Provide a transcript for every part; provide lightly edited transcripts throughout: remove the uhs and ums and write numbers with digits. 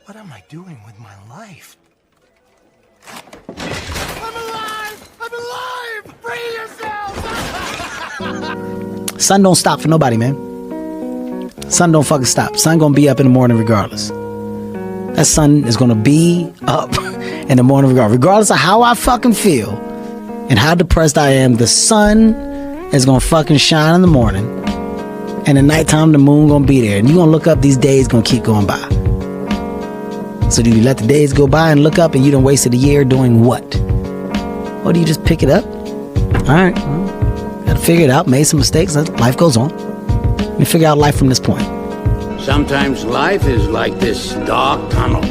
What am I doing with my life? I'm alive! I'm alive! Free yourself! Sun don't stop for nobody, man. Sun don't fucking stop. Sun gonna be up in the morning regardless. That sun is gonna be up in the morning regardless of how I fucking feel and how depressed I am. The sun is gonna fucking shine in the morning, and at nighttime the moon gonna be there, and you gonna look up, these days gonna keep going by. So do you let the days go by and look up and you done wasted a year doing what? Or do you just pick it up? Alright, well, gotta figure it out, made some mistakes, life goes on. Let me figure out life from this point. Sometimes life is like this dark tunnel.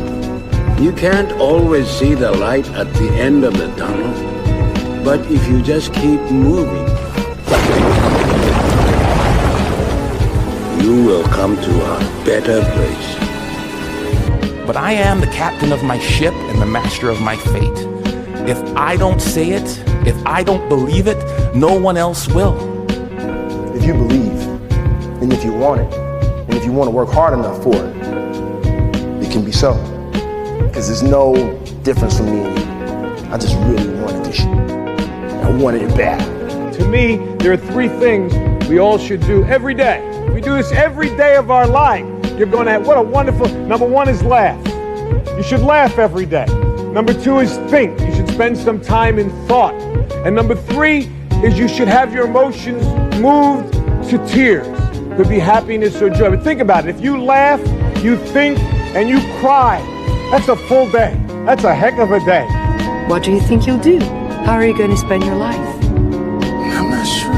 You can't always see the light at the end of the tunnel, but if you just keep moving, you will come to a better place. But I am the captain of my ship and the master of my fate. If I don't say it, if I don't believe it, no one else will. If you believe, and if you want it, and if you want to work hard enough for it, it can be so. Because there's no difference from me and you. I just really wanted this shit. I wanted it bad. To me, there are three things we all should do every day. If we do this every day of our life, you're going to have, what a wonderful, number one is laugh. You should laugh every day. Number two is think. You should spend some time in thought. And number three is you should have your emotions moved to tears. Could be happiness or joy. But think about it. If you laugh, you think, and you cry, that's a full day. That's a heck of a day. What do you think you'll do? How are you going to spend your life? I'm not sure.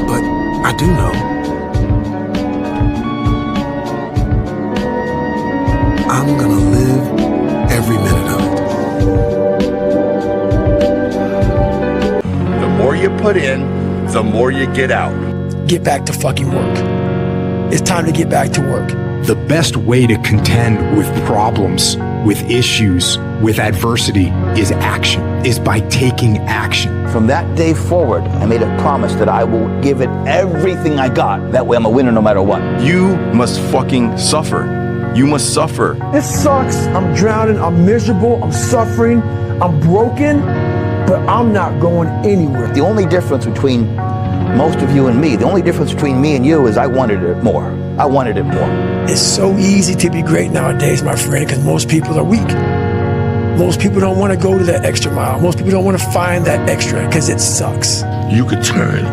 But I do know. I'm gonna live every minute of it. The more you put in, the more you get out. Get back to fucking work. It's time to get back to work. The best way to contend with problems, with issues, with adversity is action, is by taking action. From that day forward, I made a promise that I will give it everything I got. That way I'm a winner no matter what. You must fucking suffer. You must suffer. It sucks. I'm drowning. I'm miserable. I'm suffering. I'm broken. But I'm not going anywhere. The only difference between most of you and me, the only difference between me and you is I wanted it more. I wanted it more. It's so easy to be great nowadays, my friend, because most people are weak. Most people don't want to go to that extra mile. Most people don't want to find that extra because it sucks. You could turn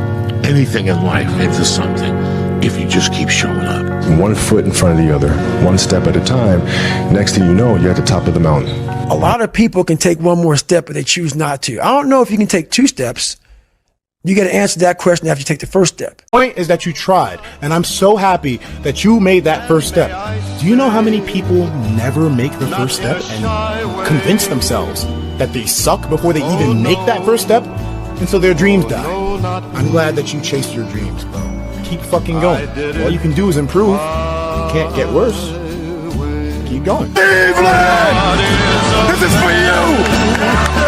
anything in life into something if you just keep showing up. One foot in front of the other, one step at a time. Next thing you know, you're at the top of the mountain. A lot of people can take one more step, but they choose not to. I don't know if you can take two steps. You got to answer that question after you take the first step. The point is that you tried, and I'm so happy that you made that first step. Do you know how many people never make the first step and convince themselves that they suck before they even make that first step? And so their dreams die. I'm glad that you chased your dreams, bro. Keep fucking going. All you can do is improve. You can't get worse. Keep going. Cleveland! This is for you!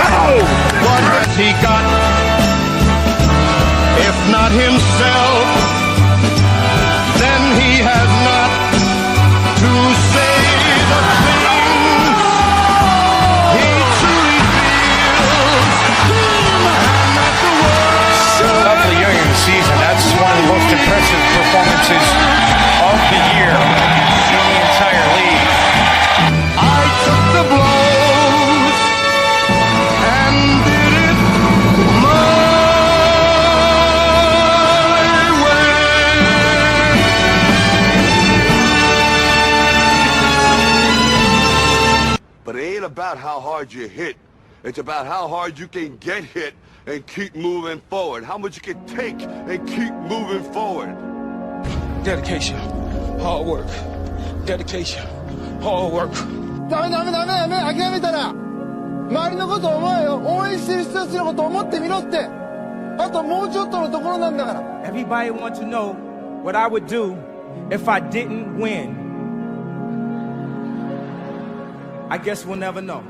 Oh! What has he got? If not himself, then he has not to say the things he truly feels. And that the world... Lovely young in the season. That's one of the most impressive performances of the year in the entire league. I took the blows and did it my way. But it ain't about how hard you hit. It's about how hard you can get hit and keep moving forward. How much you can take and keep moving forward. Dedication, hard work. Dedication, hard work. ダメ諦めたら周りのことを思えよ。応援してる人たちのことを思ってみろって。あともうちょっとのところなんだから。 Everybody wants to know what I would do if I didn't win. I guess we'll never know.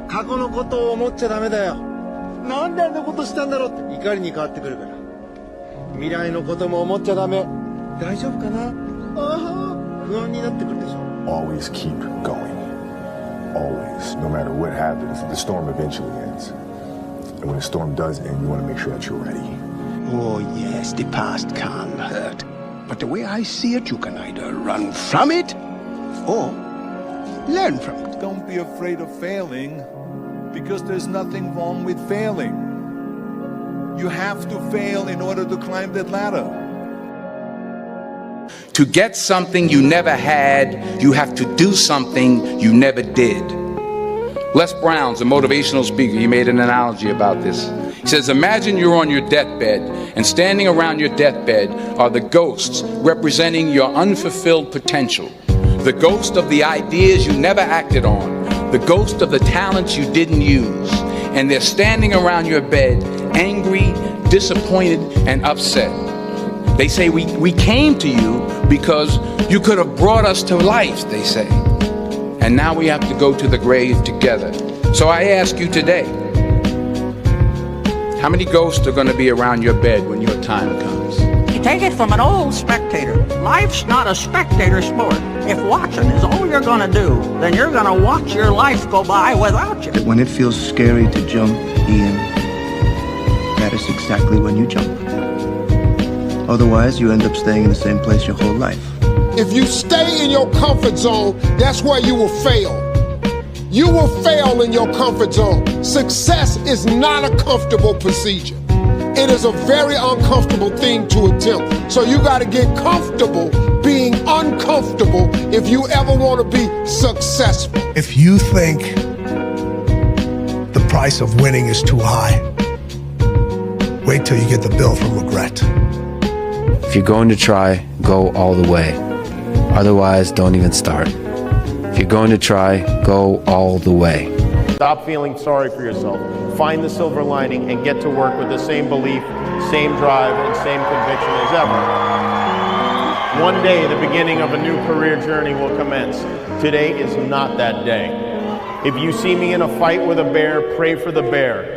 過去のことを思っちゃダメだよ。なんであんなことしたんだろうって怒りに変わってくるから。未来のことも思っちゃダメ。大丈夫かな？ああ。不安になってくるでしょ。 Always keep going. Always. No matter what happens, the storm eventually ends. And when the storm does end, you want to make sure that you're ready. Oh, yes, the past can hurt. But the way I see it, you can either run from it or learn from it. Don't be afraid of failing, because there's nothing wrong with failing. You have to fail in order to climb that ladder. To get something you never had, you have to do something you never did. Les Brown's a motivational speaker. He made an analogy about this. He says, imagine you're on your deathbed, and standing around your deathbed are the ghosts representing your unfulfilled potential. The ghost of the ideas you never acted on. The ghost of the talents you didn't use. And they're standing around your bed, angry, disappointed, and upset. They say, we came to you because you could have brought us to life, they say. And now we have to go to the grave together. So I ask you today, how many ghosts are going to be around your bed when your time comes? Take it from an old spectator. Life's not a spectator sport. If watching is all you're going to do, then you're going to watch your life go by without you. When it feels scary to jump, Ian, that is exactly when you jump. Otherwise, you end up staying in the same place your whole life. If you stay in your comfort zone, that's where you will fail. You will fail in your comfort zone. Success is not a comfortable procedure. It is a very uncomfortable thing to attempt. So you got to get comfortable being uncomfortable if you ever want to be successful. If you think the price of winning is too high, wait till you get the bill from regret. If you're going to try, go all the way. Otherwise, don't even start. If you're going to try, go all the way. Stop feeling sorry for yourself. Find the silver lining and get to work with the same belief, same drive, and same conviction as ever. One day, the beginning of a new career journey will commence. Today is not that day. If you see me in a fight with a bear, pray for the bear.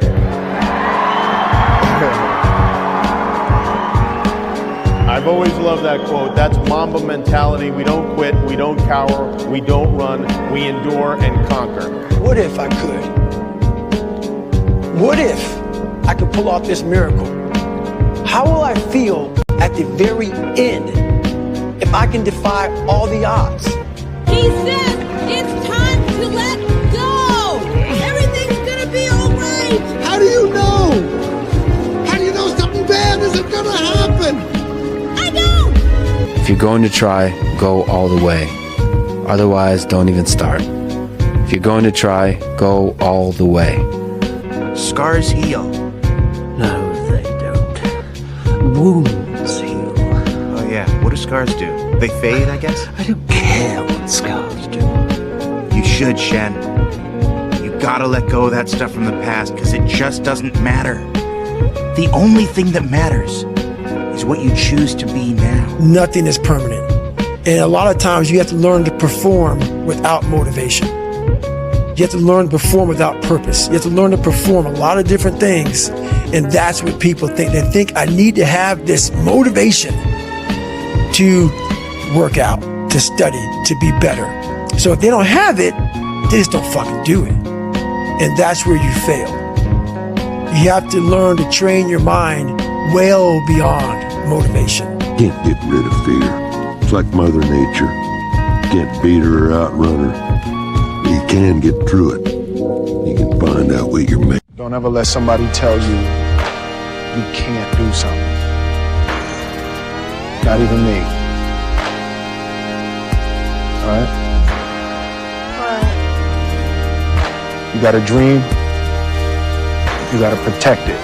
I've always loved that quote. That's Mamba mentality. We don't quit, we don't cower, we don't run, we endure and conquer. What if I could? What if I could pull off this miracle? How will I feel at the very end if I can defy all the odds? He says it's time to let go. Everything's gonna be all right. How do you know? How do you know something bad isn't gonna happen? If you're going to try, go all the way. Otherwise, don't even start. If you're going to try, go all the way. Scars heal. No, they don't. Wounds heal. Oh yeah, what do scars do? They fade, I guess? I don't care what scars do. You should, Shen. You gotta let go of that stuff from the past, because it just doesn't matter. The only thing that matters is what you choose to be now. Nothing is permanent. And a lot of times you have to learn to perform without motivation. You have to learn to perform without purpose. You have to learn to perform a lot of different things. And that's what people think. They think I need to have this motivation to work out, to study, to be better. So if they don't have it, they just don't fucking do it. And that's where you fail. You have to learn to train your mind well beyond motivation. Can't get rid of fear. It's like Mother Nature. Can't beat her or outrun her. But you can get through it. You can find out what you're made. Don't ever let somebody tell you you can't do something. Not even me. All right? You got a dream. You got to protect it.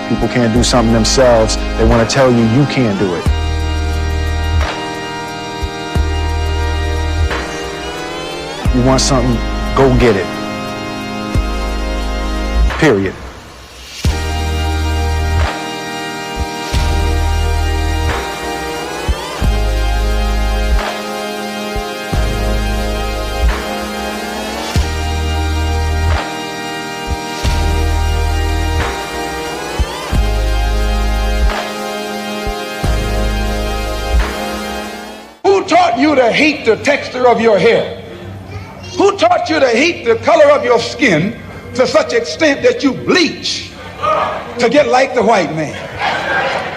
People can't do something themselves. They want to tell you you can't do it. You want something, go get it. Period. taught you to hate the texture of your hair? Who taught you to hate the color of your skin to such extent that you bleach to get like the white man?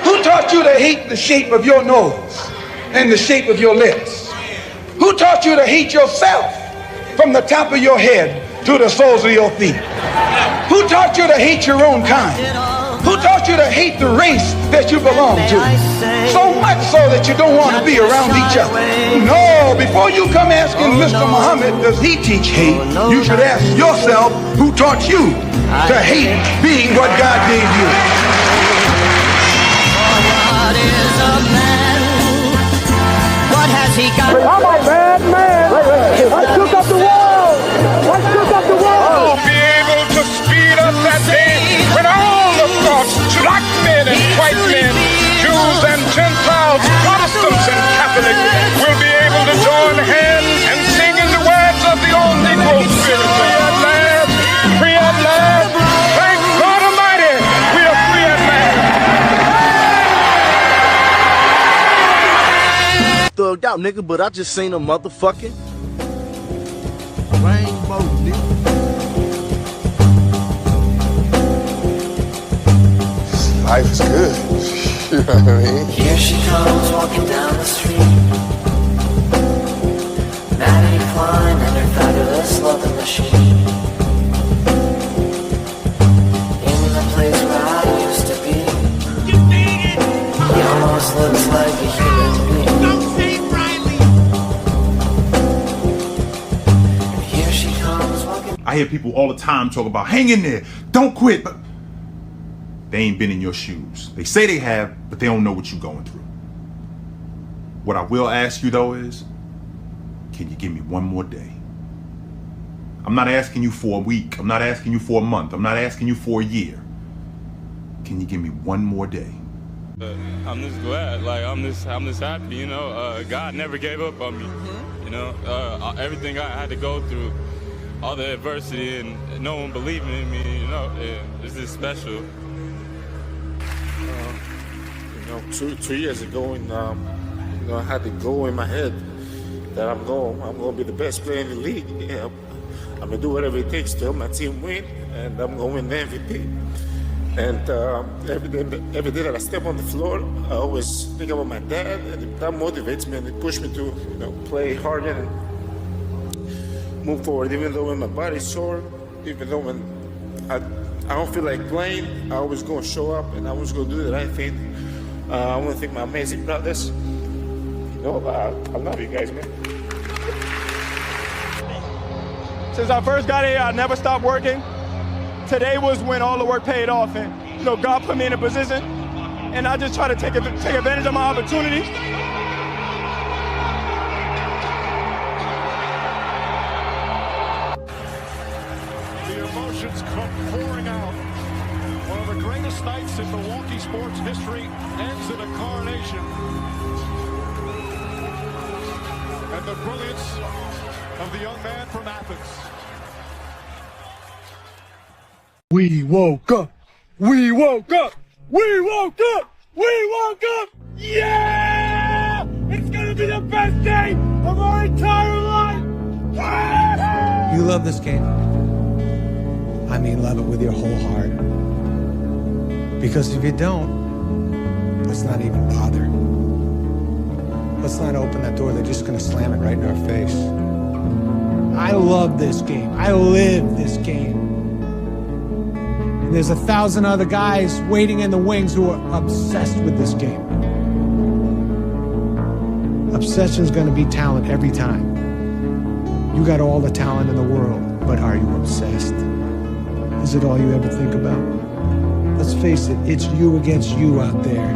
Who taught you to hate the shape of your nose and the shape of your lips? Who taught you to hate yourself from the top of your head to the soles of your feet? Who taught you to hate your own kind? Who taught you to hate the race that you belong to? So much so that you don't want to be around each other. No, before you come asking Mr. Muhammad, does he teach hate? You should ask yourself, who taught you to hate being what God gave you? What is a man? What has he got? I'm a bad man. I shook up the world. I shook up the world. Be able to speed up that day when all the thoughts, black men and white men, Jews and Gentiles, Protestants and Catholics, will be able to join hands and sing in the words of the old Negro spirit. Free at last, free at last. Thank God Almighty, we are free at last. Thugged out, nigga, but I just seen a motherfucking rainbow, nigga. Life is good. You know what I mean? Here she comes walking down the street. Maddie Klein and her fabulous loving machine. In the place where I used to be. He almost looks like a human being. Don't say Riley. And here she comes walking. I hear people all the time talk about hang in there, don't quit, but they ain't been in your shoes. They say they have, but they don't know what you're going through. What I will ask you though is, can you give me one more day? I'm not asking you for a week. I'm not asking you for a month. I'm not asking you for a year. Can you give me one more day? I'm just glad, like I'm just happy, you know. God never gave up on me, you know. Everything I had to go through, all the adversity and no one believing in me, you know, it's just special. Two years ago, and I had the goal in my head that I'm gonna be the best player in the league. Yeah, I'm gonna do whatever it takes to help my team win, and I'm gonna win the MVP. And every day that I step on the floor, I always think about my dad, and that motivates me and it pushes me to play harder and move forward. Even though when my body's sore, even though when I don't feel like playing, I always gonna show up and I always gonna do the right thing. I want to thank my amazing brothers. I love you guys, man. Since I first got here, I never stopped working. Today was when all the work paid off, and God put me in a position, and I just try to take advantage of my opportunity. The emotions come pouring out. One of the greatest nights in Milwaukee sports history ends in a coronation. And the brilliance of the young man from Athens. We woke up. We woke up. We woke up. We woke up. Yeah! It's gonna be the best day of our entire life. You love this game. I mean, love it with your whole heart. Because if you don't, let's not even bother. Let's not open that door. They're just gonna slam it right in our face. I love this game. I live this game. And there's 1,000 other guys waiting in the wings who are obsessed with this game. Obsession's gonna be talent every time. You got all the talent in the world, but are you obsessed? Is it all you ever think about? Let's face it, it's you against you out there.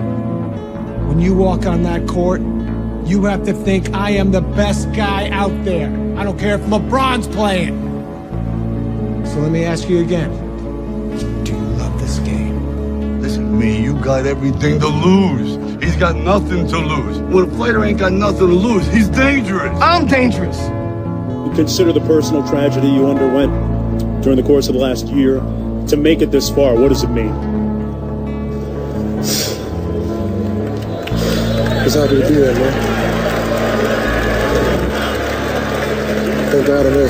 When you walk on that court, you have to think, I am the best guy out there. I don't care if LeBron's playing. So let me ask you again. Do you love this game? Listen to me, you got everything to lose. He's got nothing to lose. When a fighter ain't got nothing to lose, he's dangerous. I'm dangerous. Consider the personal tragedy you underwent during the course of the last year. To make it this far, what does it mean? It's happy to be there, man. thank God I'm here.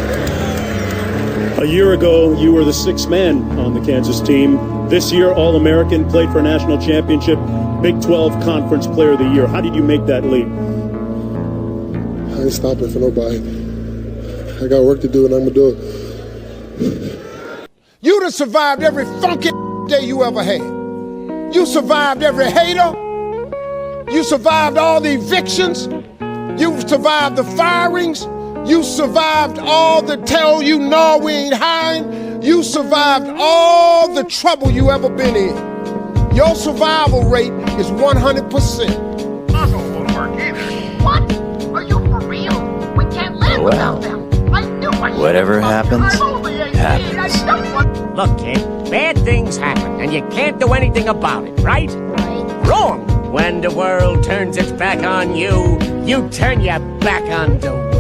A year ago, you were the sixth man on the Kansas team. This year, All-American, played for a national championship, Big 12 Conference Player of the Year. How did you make that leap? I ain't stopping for nobody. I got work to do, and I'm gonna do it. You done survived every funky day you ever had. You survived every hater. You survived all the evictions. You survived the firings. You survived all the tell you no, we ain't hiring. You survived all the trouble you ever been in. Your survival rate is 100%. Muscles won't work either. What? Are you for real? We can't live without them. I knew I should. Whatever happens, happens. Look, kid, bad things happen, and you can't do anything about it, right? Wrong! When the world turns its back on you, you turn your back on the world.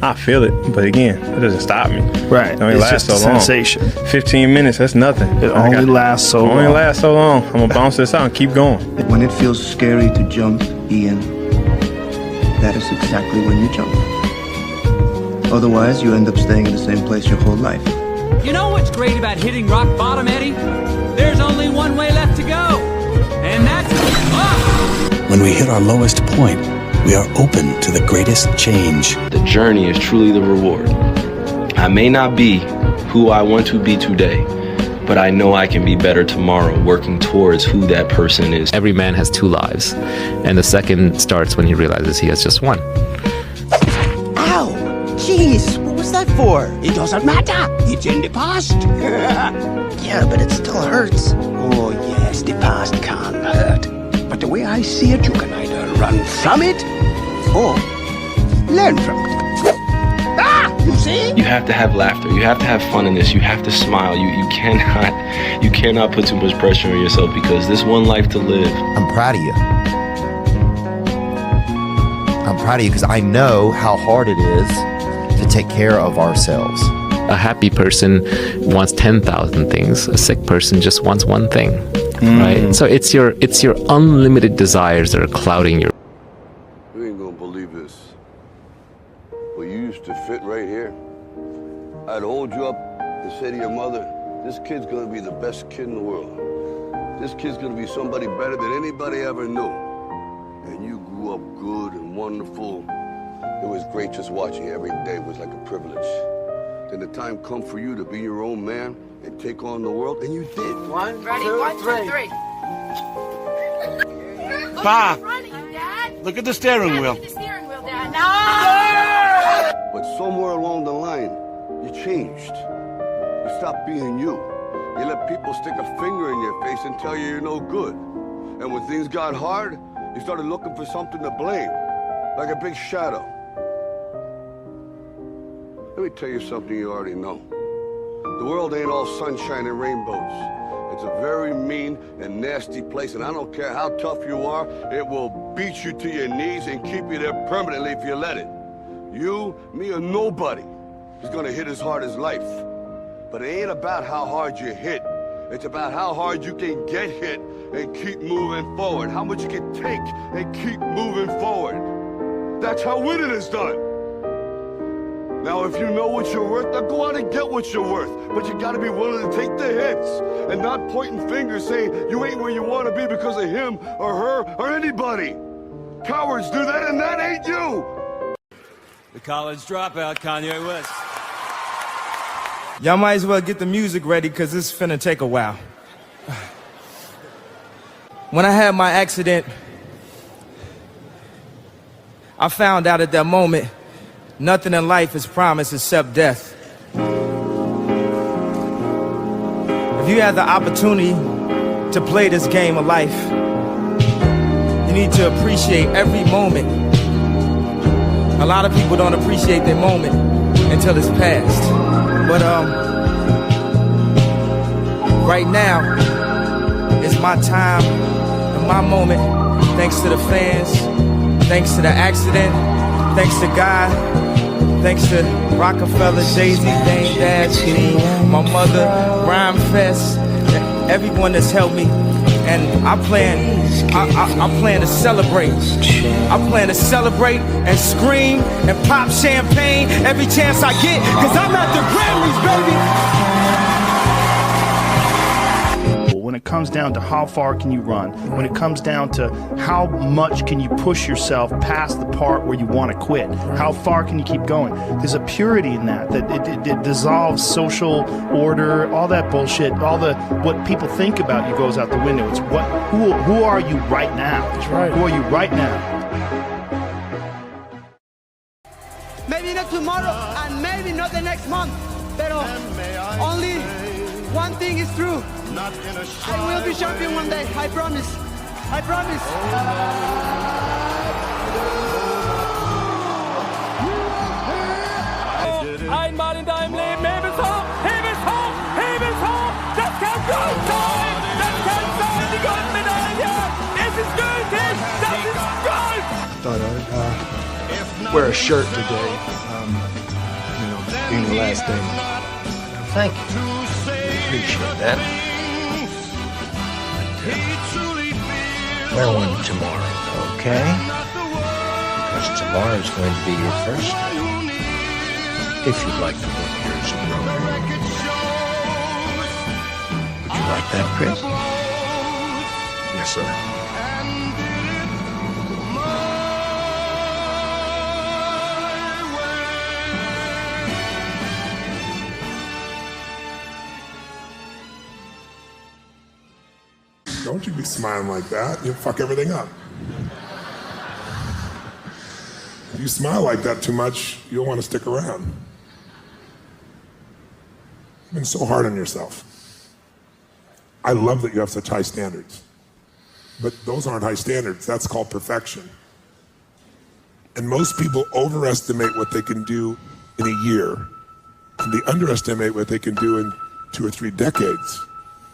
I feel it, but again, it doesn't stop me. Right. It only It's lasts just so a long. sensation. 15 minutes, that's nothing. It only lasts so long. Only lasts so long. I'm gonna bounce this out and keep going. When it feels scary to jump, Ian, that is exactly when you jump. Otherwise, you end up staying in the same place your whole life. You know what's great about hitting rock bottom, Eddie? There's only one way left to go, and that's up! When we hit our lowest point, we are open to the greatest change. The journey is truly the reward. I may not be who I want to be today, but I know I can be better tomorrow, working towards who that person is. Every man has two lives, and the second starts when he realizes he has just one. Ow! Jeez, what was that for? It doesn't matter. It's in the past. Yeah, but it still hurts. Oh, yes, the past can hurt. But the way I see it, you can either run from it or learn from it. Ah! You see? You have to have laughter. You have to have fun in this. You have to smile. You cannot put too much pressure on yourself because there's one life to live. I'm proud of you. I'm proud of you because I know how hard it is to take care of ourselves. A happy person wants 10,000 things. A sick person just wants one thing, right? So it's your unlimited desires that are clouding your. You ain't gonna believe this. Well, you used to fit right here. I'd hold you up and say to your mother, this kid's gonna be the best kid in the world. This kid's gonna be somebody better than anybody ever knew. And you grew up good and wonderful. It was great just watching you every day. It was like a privilege. Then the time come for you to be your own man and take on the world, and you did. Ready? 1, 2, 3. Pa, look at the steering wheel. But somewhere along the line, you changed. You stopped being you. You let people stick a finger in your face and tell you you're no good. And when things got hard, you started looking for something to blame, like a big shadow. Let me tell you something you already know. The world ain't all sunshine and rainbows. It's a very mean and nasty place, and I don't care how tough you are, it will beat you to your knees and keep you there permanently if you let it. You, me, or nobody is gonna hit as hard as life. But it ain't about how hard you hit. It's about how hard you can get hit and keep moving forward. How much you can take and keep moving forward. That's how winning is done. Now, if you know what you're worth, now go out and get what you're worth. But you gotta be willing to take the hits and not pointing fingers saying you ain't where you wanna be because of him or her or anybody. Cowards do that, and that ain't you. The college dropout, Kanye West. Y'all might as well get the music ready because it's finna take a while. When I had my accident, I found out at that moment nothing in life is promised except death. If you have the opportunity to play this game of life, you need to appreciate every moment. A lot of people don't appreciate their moment until it's past. But right now, it's my time and my moment. Thanks to the fans, thanks to the accident, thanks to God, thanks to Rockefeller, Jay-Z, Dame Dash, me, my mother, Rhyme Fest, everyone that's helped me. And I plan I plan to celebrate. I plan to celebrate and scream and pop champagne every chance I get, cause I'm at the Grammys, baby. When it comes down to how far can you run, when it comes down to how much can you push yourself past the part where you want to quit, how far can you keep going, there's a purity in that it dissolves social order, all that bullshit, all the what people think about you goes out the window. It's who are you right now? That's right. Who are you right now? Maybe not tomorrow and maybe not the next month, but only one thing is true. I will be champion one day, I promise. I promise. Einmal in deinem Leben, heb es hoch, heb es hoch, heb es hoch. Das kann Gold sein, das kann sein, die Goldmedaille. Es ist gültig, das ist Gold. Thought I'd wear a shirt today, being the last day. Thank you. Appreciate that. Wear one tomorrow, okay? Because tomorrow's going to be your first day. If you'd like to put yours in your own. Would you like that, Chris? Yes, sir. Don't you be smiling like that. You'll fuck everything up. If you smile like that too much, you'll want to stick around. You've been so hard on yourself. I love that you have such high standards. But those aren't high standards. That's called perfection. And most people overestimate what they can do in a year, and they underestimate what they can do in 2 or 3 decades.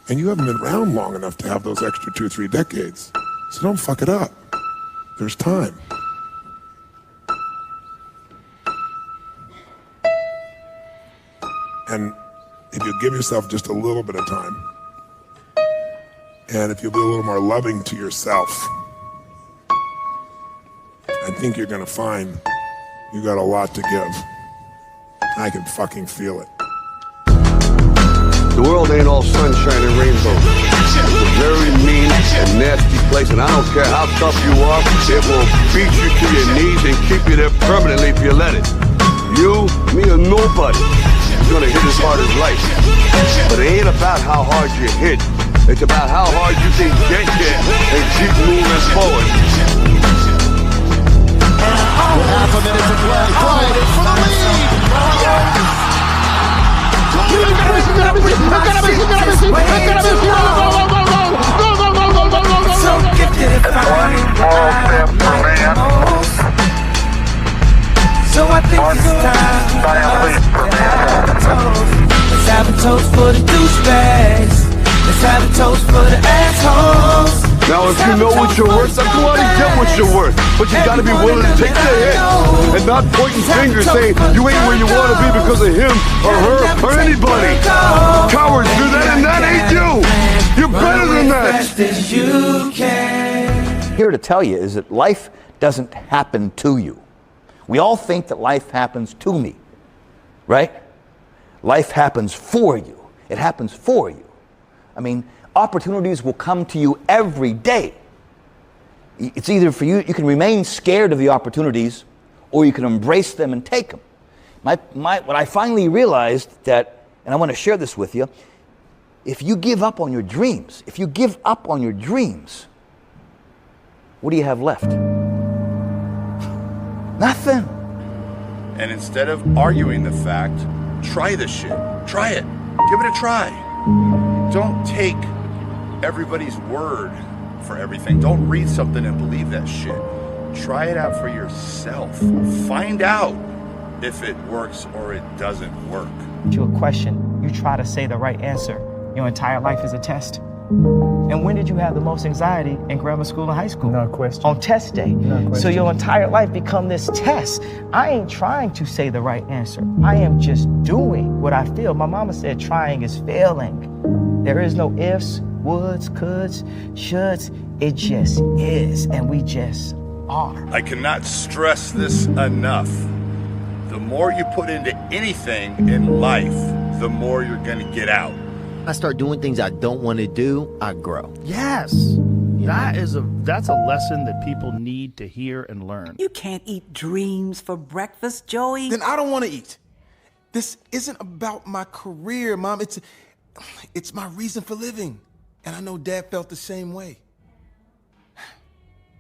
And you haven't been around long enough to have those extra 2 or 3 decades. So don't fuck it up. There's time. And if you give yourself just a little bit of time, and if you'll be a little more loving to yourself, I think you're gonna find you got a lot to give. I can fucking feel it. The world ain't all sunshine and rainbows. It's a very mean and nasty place, and I don't care how tough you are, it will beat you to your knees and keep you there permanently if you let it. You, me, or nobody is gonna hit as hard as life. But it ain't about how hard you hit. It's about how hard you can get hit and keep moving forward. Half a minute to play. Bryant is for the lead. Yes! So gifted if I so I think it's time let's have a toast for the douchebags. Let's have a toast for the assholes. Now if you know what you're worth, then go out and get what you're worth. But you gotta be willing to take the hit and not pointing fingers saying you ain't where you wanna be because of him or her or anybody. Cowards do that and that ain't you. You're better than that. Here to tell you is that life doesn't happen to you. We all think that life happens to me, right? Life happens for you. It happens for you. I mean, opportunities will come to you every day. It's either for you can remain scared of the opportunities, or you can embrace them and take them. What I finally realized that, and I want to share this with you, if you give up on your dreams, what do you have left? Nothing. And instead of arguing the fact, try this shit. Try it. Give it a try. Don't take everybody's word for everything. Don't read something and believe that shit. Try it out for yourself. Find out if it works or it doesn't work. To a question, you try to say the right answer. Your entire life is a test. And when did you have the most anxiety in grammar school and high school? No question. On test day. No question. So your entire life become this test. I ain't trying to say the right answer. I am just doing what I feel. My mama said trying is failing. There is no ifs, woulds, coulds, shoulds. It just is, and we just are. I cannot stress this enough. The more you put into anything in life, the more you're going to get out. I start doing things I don't want to do, I grow. Yes. That's a lesson that people need to hear and learn. You can't eat dreams for breakfast, Joey. Then I don't want to eat. This isn't about my career, Mom. It's my reason for living. And I know Dad felt the same way.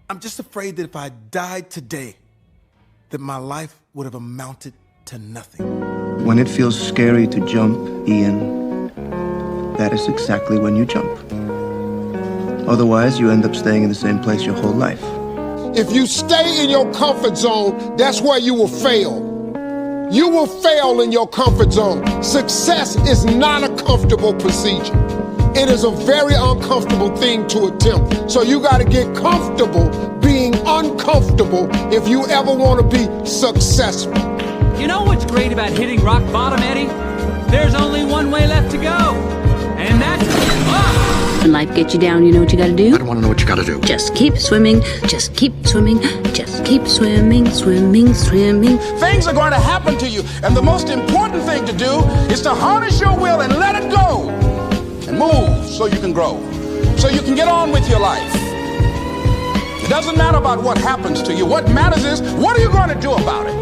I'm just afraid that if I died today, that my life would have amounted to nothing. When it feels scary to jump, Ian, that is exactly when you jump. Otherwise, you end up staying in the same place your whole life. If you stay in your comfort zone, that's where you will fail. You will fail in your comfort zone. Success is not a comfortable procedure. It is a very uncomfortable thing to attempt. So you got to get comfortable being uncomfortable if you ever want to be successful. You know what's great about hitting rock bottom, Eddie? There's only one way left to go, and that's up. When life gets you down, you know what you gotta do? I don't want to know what you got to do. Just keep swimming, just keep swimming, just keep swimming, swimming, swimming. Things are going to happen to you, and the most important thing to do is to harness your will and let it go. And move so you can grow, so you can get on with your life. It doesn't matter about what happens to you. What matters is, what are you going to do about it?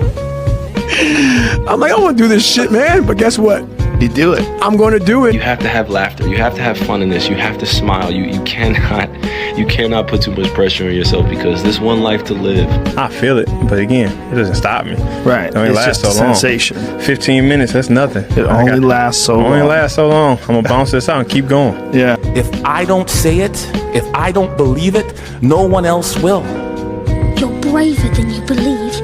I'm like, I want to do this shit, man. But guess what? You do it. I'm going to do it. You have to have laughter. You have to have fun in this. You have to smile. You cannot put too much pressure on yourself because there's one life to live. I feel it, but again, it doesn't stop me. Right. It only It's lasts just so a long. sensation. 15 minutes, that's nothing. It only lasts so long. Only lasts so long. I'm going to bounce this out and keep going. Yeah. If I don't say it, if I don't believe it, no one else will. You're braver than you believe,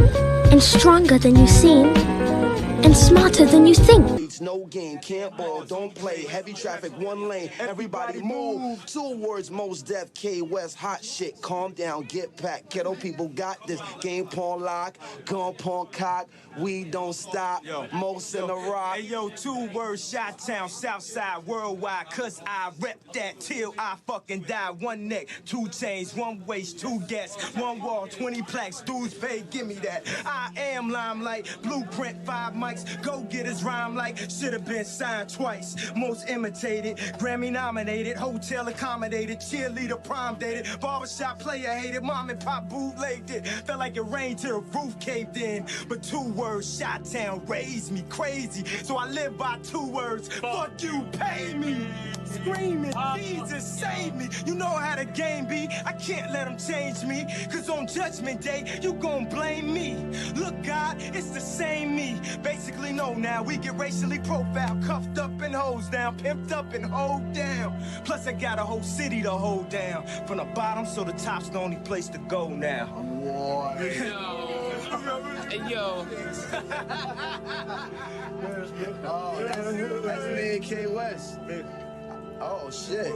and stronger than you seem, and smarter than you think. No game, can't ball, don't play. Heavy traffic, one lane. Everybody move. 2 words, most deaf, K West, hot shit. Calm down, get packed. Ghetto people got this. Game pawn lock, gun pawn cock. We don't stop. Most in the rock. Hey yo, 2 words, Shot Town, Southside, worldwide. Cause I rep that till I fucking die. 1 neck, 2 chains, 1 waist, 2 gas, 1 wall, 20 plaques. Dudes pay, give me that. I am limelight, blueprint, 5 mics. Go get his rhyme like. Should've been signed twice, most imitated, Grammy nominated, hotel accommodated, cheerleader prom dated, barbershop player hated, mom and pop bootlegged it. Felt like it rained till the roof caved in. But 2 words, Shot-Town raised me crazy. So I live by 2 words, fuck you, pay me. Screaming, Jesus save me. You know how the game be, I can't let them change me. Cause on Judgment Day, you gon' blame me. Look, God, it's the same me. Basically, no, now we get racially profiled, cuffed up and hosed down, pimped up and hold down. Plus, I got a whole city to hold down. From the bottom, so the top's the only place to go now. Hey, yo. Oh, that's me and K West. Oh, shit.